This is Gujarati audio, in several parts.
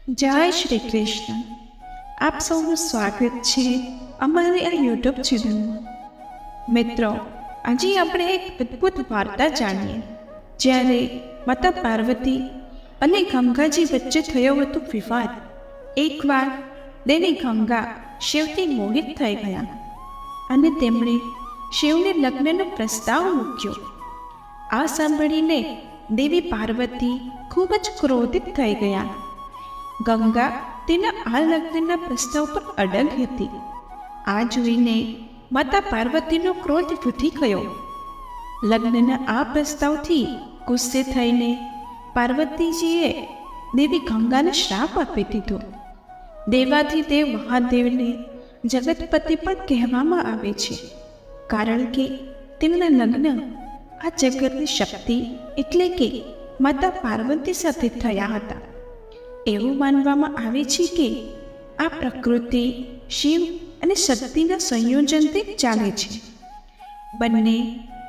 જય શ્રી કૃષ્ણ. આપ સૌનું સ્વાગત છે અમારી આ યુટ્યુબ ચેનલમાં. મિત્રો, આજે આપણે એક અદ્ભુત વાર્તા જાણીએ. જ્યારે માતા પાર્વતી અને ગંગાજી વચ્ચે થયો હતો વિવાદ. એકવાર દેવી ગંગા શિવથી મોહિત થઈ ગયા અને તેમણે શિવને લગ્નનો પ્રસ્તાવ મૂક્યો. આ સાંભળીને દેવી પાર્વતી ખૂબ જ ક્રોધિત થઈ ગયા. ગંગા તેના આ લગ્નના પ્રસ્તાવ પર અડગ હતી. આ જોઈને માતા પાર્વતીનો ક્રોધ વધી ગયો. લગ્નના આ પ્રસ્તાવથી ગુસ્સે થઈને પાર્વતીજીએ દેવી ગંગાને શ્રાપ આપી દીધો. દેવાધિદેવ મહાદેવને જગતપતિ પણ કહેવામાં આવે છે, કારણ કે તેમના લગ્ન આ જગતની શક્તિ એટલે કે માતા પાર્વતી સાથે થયા હતા. એવું માનવામાં આવે છે કે આ પ્રકૃતિ શિવ અને શક્તિના સંયોજનથી ચાલે છે. બંને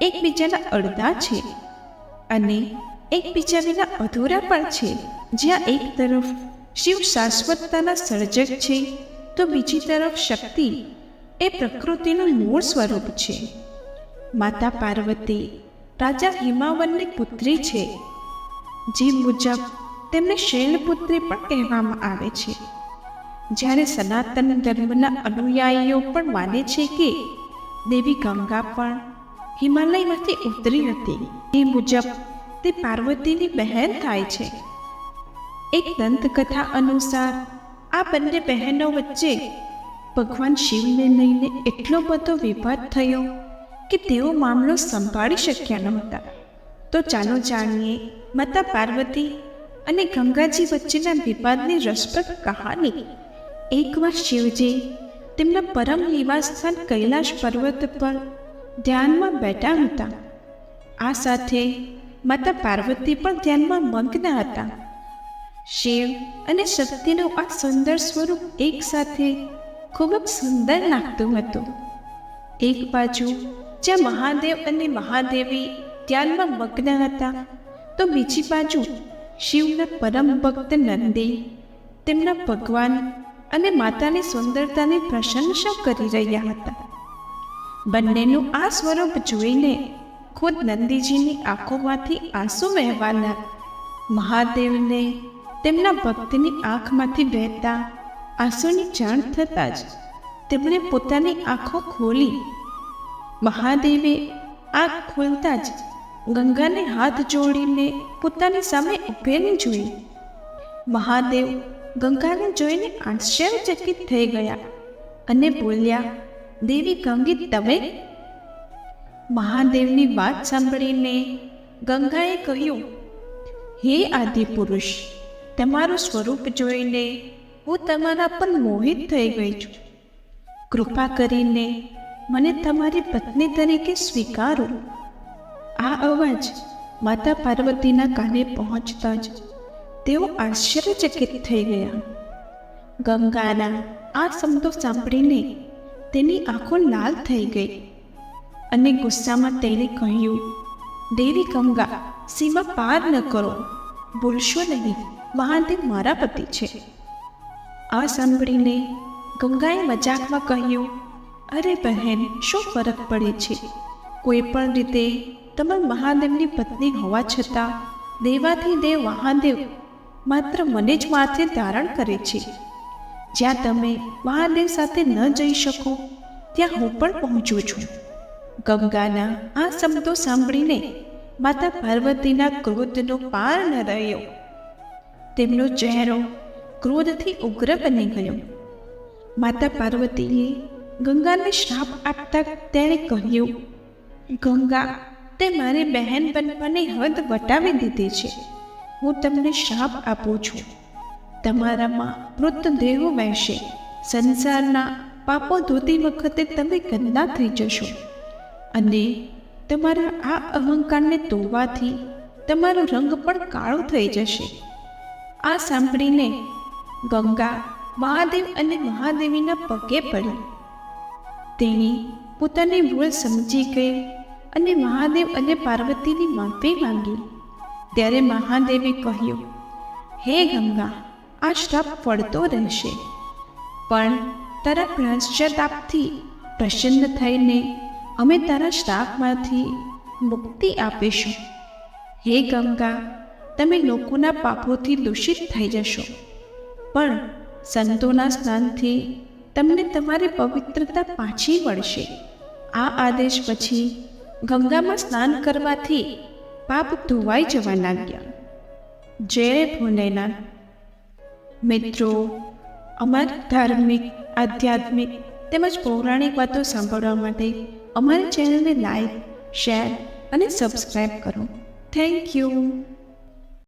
એકબીજાના અડધા છે અને એકબીજા વિના અધૂરા પણ છે. જ્યાં એક તરફ શિવ શાશ્વતતાના સર્જક છે, તો બીજી તરફ શક્તિ એ પ્રકૃતિનું મૂળ સ્વરૂપ છે. માતા પાર્વતી રાજા હિમાવનની પુત્રી છે, જે મુજબ તેમને શૈલપુત્રી પણ કહેવામાં આવે છે. જ્યારે સનાતન ધર્મના અનુયાયીઓ પણ માને છે કે દેવી ગંગા પણ હિમાલયમાંથી ઉતરી હતી, એ મુજબ તે પાર્વતીની બહેન થાય છે. એક દંતકથા અનુસાર આ બંને બહેનો વચ્ચે ભગવાન શિવને લઈને એટલો બધો વિવાદ થયો કે તેઓ મામલો સંભાળી શક્યા નહોતા. તો ચાલો જાણીએ માતા પાર્વતી અને ગંગાજી વચ્ચેના વિવાદની રસપ્રદ કહાની. એકવાર શિવજી તેમના પરમ નિવાસસ્થાન કૈલાશ પર્વત પર ધ્યાનમાં બેઠા હતા. આ સાથે માતા પાર્વતી પણ ધ્યાનમાં મગ્ન હતા. શિવ અને શક્તિનું આ સુંદર સ્વરૂપ એક સાથે ખૂબ જ સુંદર લાગતું હતું. એક બાજુ જ્યાં મહાદેવ અને મહાદેવી ધ્યાનમાં મગ્ન હતા, તો બીજી બાજુ શિવના પરમ ભક્ત નંદી તેમના ભગવાન અને માતાની સુંદરતાની પ્રશંસા કરી રહ્યા હતા. બંનેનું આ સ્વરૂપ જોઈને ખુદ નંદીજીની આંખોમાંથી આંસુ વહેવા લાગ્યા. મહાદેવને તેમના ભક્તની આંખમાંથી વહેતા આંસુની જાણ થતાં જ તેમણે પોતાની આંખો ખોલી. મહાદેવે આંખ ખોલતા જ ગંગાને હાથ જોડીને પોતાની સામે ઊભેલી જોઈ. મહાદેવ ગંગાને જોઈને આશ્ચર્યચકિત થઈ ગયા અને બોલ્યા, દેવી ગંગે, તમે? મહાદેવની વાત સાંભળીને ગંગાએ કહ્યું, હે આદિપુરુષ, તમારું સ્વરૂપ જોઈને હું તમારા પર મોહિત થઈ ગઈ છું. કૃપા કરીને મને તમારી પત્ની તરીકે સ્વીકારો. આ અવાજ માતા પાર્વતીના કાને પહોંચતા જ તેઓ આશ્ચર્યચકિત થઈ ગયા. ગંગાના આ શબ્દો સાંભળીને તેની આંખો લાલ થઈ ગઈ અને ગુસ્સામાં તેણે કહ્યું, દેવી ગંગા, સીમા પાર ન કરો. ભૂલશો નહીં, મહાદેવ મારા પતિ છે. આ સાંભળીને ગંગાએ મજાકમાં કહ્યું, અરે બહેન, શું ફરક પડે છે? કોઈ પણ રીતે તમે મહાદેવની પત્ની હોવા છતાં દેવાધિદેવ મહાદેવ માત્ર મને જ માથે ધારણ કરે છે. જ્યાં તમે મહાદેવ સાથે ન જઈ શકો, ત્યાં હું પણ પહોંચું છું. ગંગાના આ શબ્દો સાંભળીને માતા પાર્વતીના ક્રોધનો પાર ન રહ્યો. તેમનો ચહેરો ક્રોધથી ઉગ્ર બની ગયો. માતા પાર્વતીએ ગંગાને શ્રાપ આપતા તેણે કહ્યું, ગંગા, તે મારી બહેન બનવાની હદ વટાવી દીધી છે. હું તમને શ્રાપ આપું છું. તમારામાં મૃતદેહો વહેશે. સંસારના પાપો ધોતી વખતે તમે ગંદા થઈ જશો અને તમારા આ અહંકારને તોડવાથી તમારો રંગ પણ કાળો થઈ જશે. આ સાંભળીને ગંગા મહાદેવ અને મહાદેવીના પગે પડી. તેણી પોતાની ભૂલ સમજી ગઈ અને મહાદેવ અને પાર્વતીની માફી માંગી. ત્યારે મહાદેવે કહ્યું, હે ગંગા, આ શ્રાપ ફળતો રહેશે. પણ તારા પશ્ચાતાપથી પ્રસન્ન થઈને અમે તારા શ્રાપમાંથી મુક્તિ આપીશું. હે ગંગા, તમે લોકોના પાપોથી દૂષિત થઈ જશો, પણ સંતોના સ્નાનથી તમને તમારી પવિત્રતા પાછી મળશે. આ આદેશ પછી ગંગામાં સ્નાન કરવાથી પાપ ધોવાઈ જવા લાગ્યા. જય ભોલેનાથ. મિત્રો, અમારી ધાર્મિક, આધ્યાત્મિક તેમજ પૌરાણિક વાતો સાંભળવા માટે અમારી ચેનલને લાઈક, શેર અને સબસ્ક્રાઈબ કરો. Thank you.